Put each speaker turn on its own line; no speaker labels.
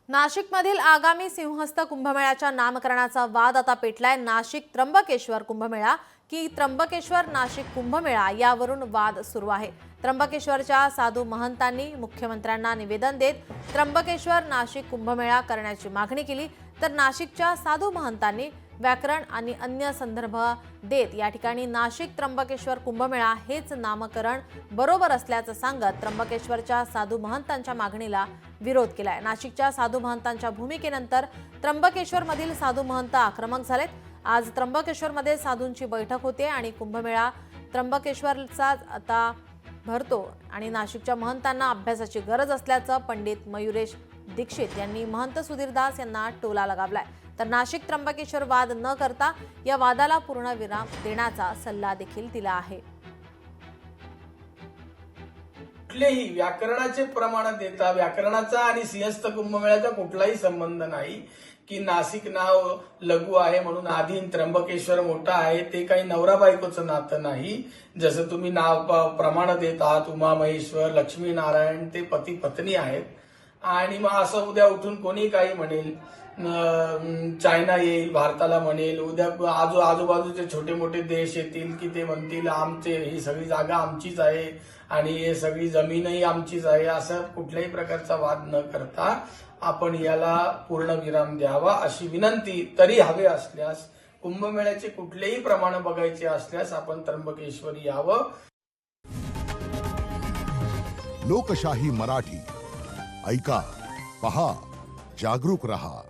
नाशिकमधील आगामी सिंहस्थ कुंभमेळ्याच्या नामकरणाचा वाद आता पेटलाय। नाशिक त्र्यंबकेश्वर कुंभमेळा की त्र्यंबकेश्वर नाशिक कुंभमेळा यावरून वाद सुरू आहे। त्र्यंबकेश्वरच्या साधू महंतांनी मुख्यमंत्र्यांना निवेदन देत त्र्यंबकेश्वर नाशिक कुंभमेळा करण्याची मागणी केली, तर नाशिकच्या साधू महंतांनी व्याकरण आणि अन्य संदर्भ देत या ठिकाणी नाशिक त्र्यंबकेश्वर कुंभमेळा हेच नामकरण बरोबर असल्याचं सांगत त्र्यंबकेश्वरच्या साधू महंतांच्या मागणीला विरोध केलाय। नाशिकच्या साधू महंतांच्या भूमिकेनंतर त्र्यंबकेश्वरमधील साधू महंत आक्रमक झालेत। आज त्र्यंबकेश्वरमध्ये साधूंची बैठक होते आणि कुंभमेळा त्र्यंबकेश्वरचा आता भरतो आणि नाशिकच्या महंतांना अभ्यासाची गरज असल्याचं पंडित मयुरेश दीक्षित यांनी महंत सुधीरदास यांना टोला लगावलाय। तर नाशिक त्र्यंबकेश्वर वाद न करता या वादाला पूर्ण विराम देण्याचा सल्ला देखील दिला आहे।
कुठलेही व्याकरणाचे प्रमाण देता व्याकरणाचा आणि सिंहस्थ कुंभमेळ्याचा कुठलाही संबंध नाही की नाशिक नाव लघु आहे म्हणून आधी त्र्यंबकेश्वर मोठा आहे। ते काही नवरा बायकोचं नातं नाही। जसं तुम्ही नाव प्रमाण देत आहात उमा महेश्वर लक्ष्मी नारायण ते पती पत्नी आहेत आणि मग असं उद्या उठून कोणी काही म्हणेल, चायना येईल भारताला म्हणेल, उद्या आजूबाजूचे छोटे मोठे देश येतील की ते म्हणतील आमचे ही सगळी जागा आमचीच आहे आणि हे सगळी जमीनही आमचीच आहे। असं कुठल्याही प्रकारचा वाद न करता आपण याला पूर्ण विराम द्यावा अशी विनंती। तरी हवे असल्यास कुंभमेळ्याचे कुठलेही प्रमाण बघायचे असल्यास आपण त्र्यंबकेश्वर यावं।
लोकशाही मराठी ऐका, पहा, जागरूक रहा।